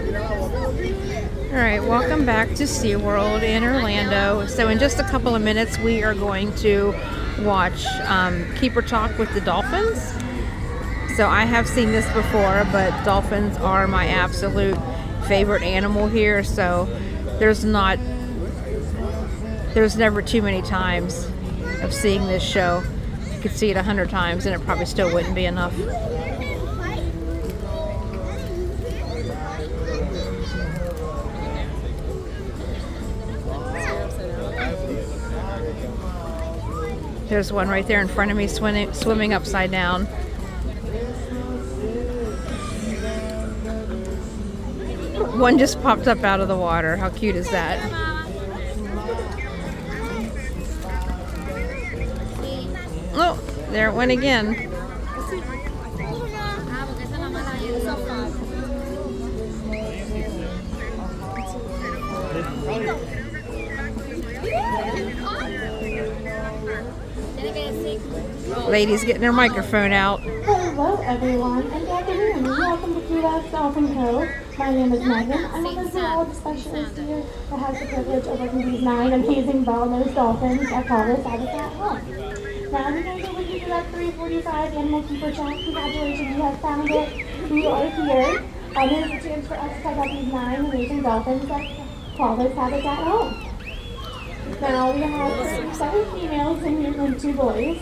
Alright, welcome back to SeaWorld in Orlando. So in just a couple of minutes we are going to watch Keeper Talk with the Dolphins. So I have seen this before, but dolphins are my absolute favorite animal here, so there's never too many times of seeing this show. You could see it 100 times and it probably still wouldn't be enough. There's one right there in front of me swimming upside down. One just popped up out of the water. How cute is that? Oh, there it went again. Lady's getting her microphone out. Hello everyone, and afternoon. Welcome to Key West Dolphin Co. My name is Megan. I'm a zoology specialist here that has the privilege of working these 9 amazing ball-nosed dolphins that call this habitat home. Now, you guys are looking for that 345 Animal Keeper Chat. Congratulations, you have found it. We are here. There's a chance for us to check out these 9 amazing dolphins that call this habitat home. Now, we have 7 females in here and 2 boys.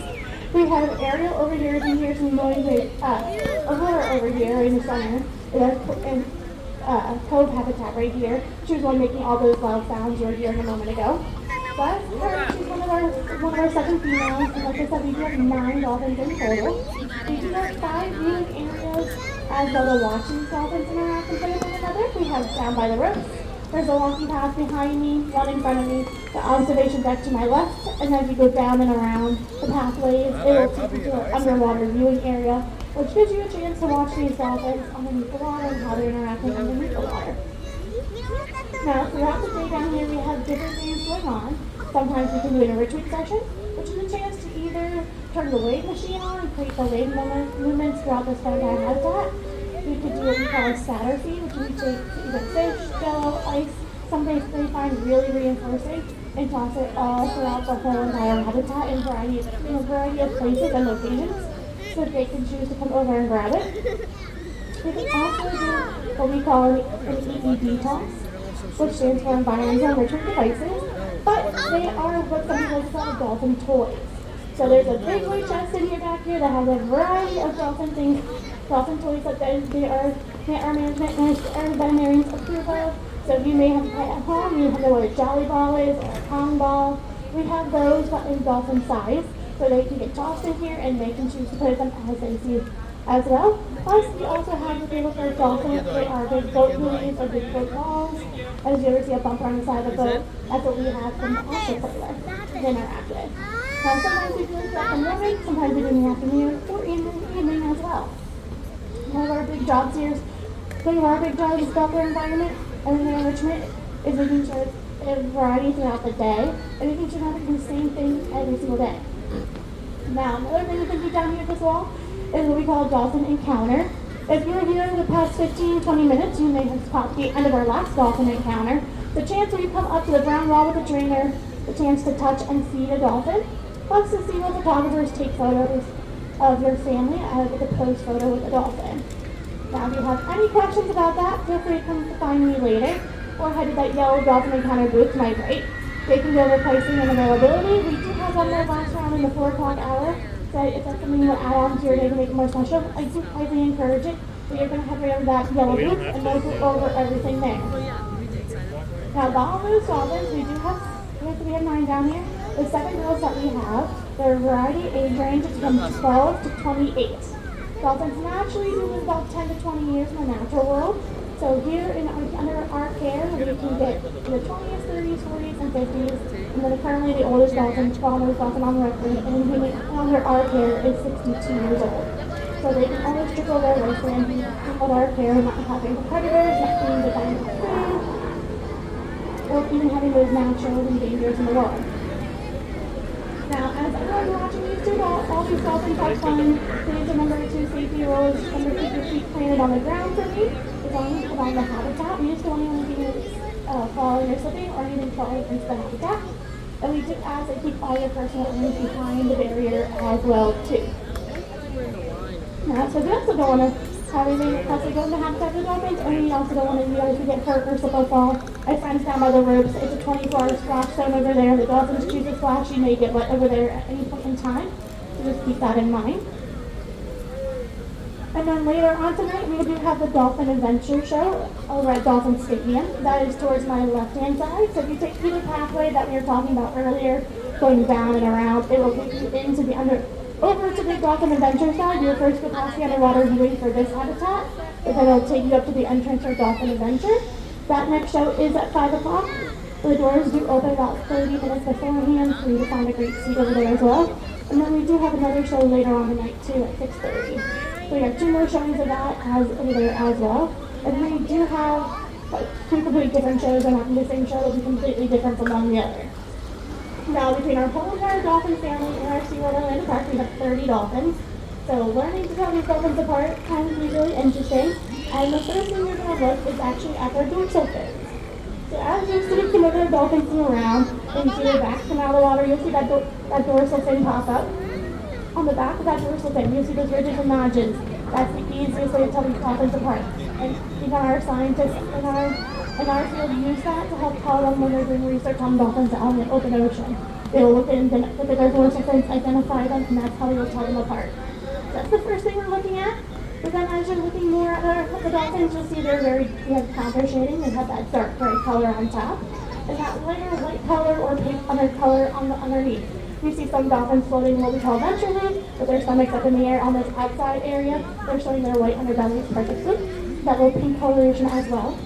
We have Ariel over here, and here's some noise with Aurora over here in the center. And Cove habitat right here. She was the one making all those loud sounds you were hearing a moment ago. But she's one of our second females, and like I said, we do have 9 dolphins in total. We do have 5 viewing areas as well as watching dolphins interact with one another. We have down by the ropes. There's a walking path behind me, one in front of me, the observation deck to my left, and as you go down and around the pathways, it will take you to an underwater viewing area, which gives you a chance to watch these dolphins underneath the water and how they're interacting underneath the water. Now, throughout the day down here, we have different things going on. Sometimes we can do an enrichment session, which is a chance to either turn the wave machine on and create the wave movements throughout this habitat. We could do what we call a scatter feed, which we take either fish, jello, ice, something they find really reinforcing, and toss it all throughout the whole entire habitat in a variety of places and locations, so that they can choose to come over and grab it. We can also do what we call an EED toss, which stands for Environmental Enrichment Devices, but they are what some people call dolphin toys. So there's a big white chest in here back here that has a variety of dolphin toys that our management and our veterinarians approve of. So if you may have a pet at home, you know what a jolly ball is or a Kong ball. We have those in dolphin size, so they can get tossed in here and they can choose to put them as they see as well. Plus, we also have what they look like dolphins. They are big boat buoys or big boat balls. As you ever see a bumper on the side of the boat, that's what we have them to also play with and interact with. Now, sometimes we do this in the morning, sometimes we do in the afternoon, or in the evening as well. One of our big jobs here is about their environment and their enrichment is making sure it's a variety throughout the day and making sure not to do the same thing every single day. Now, another thing we can do down here as well is what we call a dolphin encounter. If you were here in the past 15-20 minutes, you may have caught the end of our last dolphin encounter. The chance where you come up to the brown wall with a trainer, the chance to touch and feed a dolphin, plus to see what photographers take photos of your family with a close photo with a dolphin. Now, if you have any questions about that, feel free to come find me later, or head to that yellow dolphin encounter booth to my right. They can go over pricing and availability. We do have one more last round in the 4 o'clock hour. So if that's something you want to add on to your day to make it more special, I do highly encourage it. So you're going to head right over that yellow booth and they'll go over everything there. Now, ball-nosed dolphins, we have 9 down here. The 7 girls that we have, their variety age range is from 12 to 28. Dolphins naturally do live about 10 to 20 years in the natural world. So here under our care, we can get in the 20s, 30s, 40s, and 50s. And then currently the oldest dolphin on record, and under our care is 62 years old. So they can always trickle their lifespan under our care, not having predators, not being dependent on food, or even having those natural dangers in the world. Now, as everyone's watching these two, all these dolphins have fun. Please remember 2 safety rules. Remember to keep your feet planted on the ground for me. If one around the habitat. We just don't want anything falling or slipping or anything falling into the habitat. And we do ask that keep all your personal items behind the barrier as well too. Now, so we also don't want to have anything possibly go in the habitat of the dolphins, and we also don't want you guys to get hurt or slip or fall. I find down by the ropes. It's a 24-hour splash zone over there. The dolphins choose to splash. You may get wet over there at any point in time. So just keep that in mind. And then later on tonight, we do have the Dolphin Adventure Show over at Dolphin Stadium. That is towards my left-hand side. So if you take the pathway that we were talking about earlier, going down and around, it will take you into the over to the Dolphin Adventure side. Your first capacity underwater viewing for this habitat. But then it'll take you up to the entrance for Dolphin Adventure. That next show is at 5 o'clock. The doors do open about 30 minutes beforehand for you to find a great seat over there as well. And then we do have another show later on tonight too at 6:30. So we have 2 more showings of that over there as well. And then we do have 2 completely different shows. They're not the same show, they'll be completely different from one the other. Now, between our whole entire dolphin family and our SeaWorld Orlando Park, we have 30 dolphins. So learning to tell these dolphins apart can be really interesting. And the first thing you're going to look is actually at their dorsal fins. So as you're sitting some of their dolphins around and see their backs come out of the water, you'll see that dorsal fin pop up. On the back of that dorsal fin, you'll see those ridges and margins. That's the easiest way to tell these dolphins apart. And even our scientists in our field use that to help tell them when they're doing research on dolphins out in the open ocean. They will look at their dorsal fins, identify them, and that's how they will tell them apart. So that's the first thing we're looking at. But then as you're looking more at the dolphins, you'll see we have counter shading and have that dark gray color on top. And that lighter white color or pink color on the underneath. You see some dolphins floating what we call ventrally, with their stomachs up in the air on this outside area. They're showing their white underbellies perfectly. That little pink coloration as well.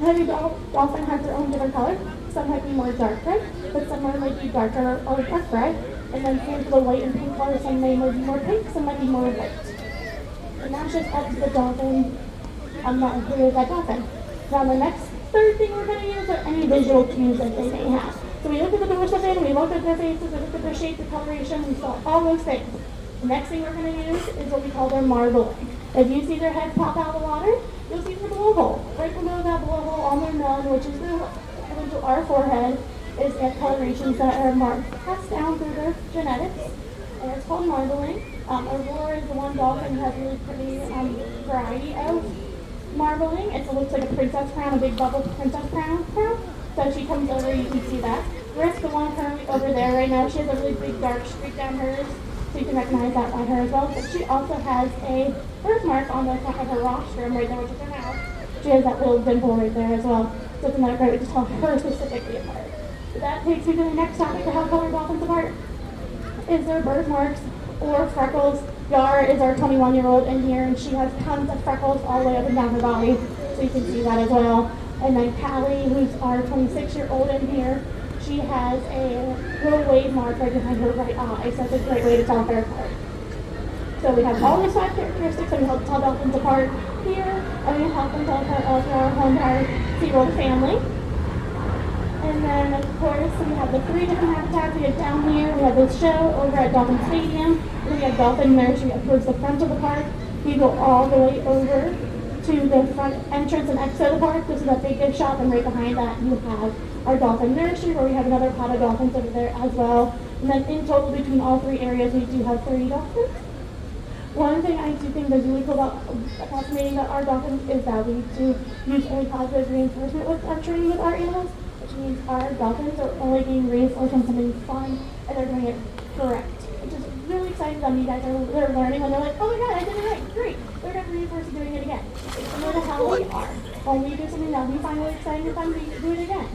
Every dolphin has their own different color. Some might be more dark gray, but some might be darker or dark gray. And then same for the white and pink color, some might be more pink, some might be more white. And that's just up to the dolphin, not included that dolphin. Now the next third thing we're going to use are any visual cues that they may have. So we look at the dorsal fin, we look at their faces, we look at their shape, the coloration, we saw all those things. The next thing we're going to use is what we call their marbling. If you see their heads pop out of the water, you'll see their blowhole. Right below that blowhole on their nose, which is equivalent to our forehead, is colorations that are passed down through their genetics. And it's called marbling. Aurora is the one dolphin who has really pretty variety of marbling. It looks like a princess crown, a big bubble princess crown. So as she comes over, you can see that. Risk, the one currently over there right now, she has a really big dark streak down hers, so you can recognize that on her as well. But she also has a birthmark on the front of her rostrum right there, which is her mouth. She has that little dimple right there as well. So it's another great way to tell her specifically apart. So that takes me to the next topic of how color dolphins apart. Is there birthmarks or freckles? Yara is our 21-year-old in here, and she has tons of freckles all the way up and down her body, so you can see that as well. And then Callie, who's our 26-year-old in here, she has a little wave mark right behind her right eye, so that's a great way to tell her apart. So we have all these 5 characteristics that we help tell dolphins apart here, and we help them tell apart all through our whole entire SeaWorld family. And then, of course, we have the 3 different habitats. We have down here, we have this show over at Dolphin Stadium. We have Dolphin Nursery up towards the front of the park. We go all the way over to the front entrance and exit of the park. This is a big gift shop, and right behind that you have our Dolphin Nursery, where we have another pod of dolphins over there as well. And then in total, between all 3 areas, we do have 30 dolphins. One thing I do think that's really cool fascinating about our dolphins is that we do use only positive reinforcement with our training with our animals, which means our dolphins are only being reinforced when something's fun and they're doing it correct. Which is really exciting that you guys are learning when they're like, oh my god, I did it right, great. They're going to reinforce and doing it again. It's similar to how we are. When we do something that we find really exciting and fun, we do it again.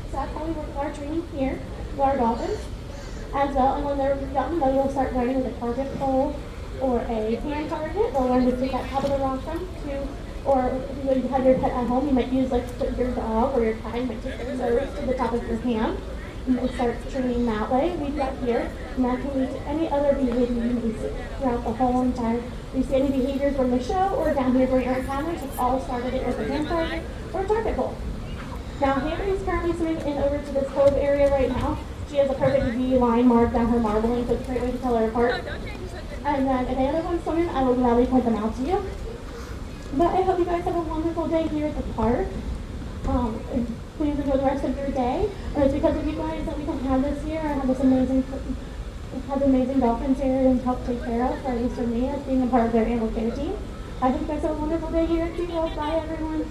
So that's how we work with our training here with our dolphins as well. And when they're young, they'll start learning with a target pole or a hand target. They'll learn to take that top of the rostrum to, or if you have your pet at home, you might use like your dog or your cat, you might take their nose to the top of your hand. And they start training that way. We do that here, and that can lead to any other behavior you may see throughout the whole entire. We see any behaviors from the show or down here during our encounters. It's all started with a hand target or a target pole. Now, Hannah is currently swimming in over to this cove area right now. She has a perfect V line mark down her marbling, so it's a great way to tell her apart. And then if any other one's swimming, I will gladly point them out to you. But I hope you guys have a wonderful day here at the park. Please enjoy the rest of your day. It's because of you guys that we can have this here. I have this amazing Dolphins here and help take care of, or at least for me, as being a part of their annual care team. I hope you guys have a wonderful day here at SeaWorld. Bye, everyone.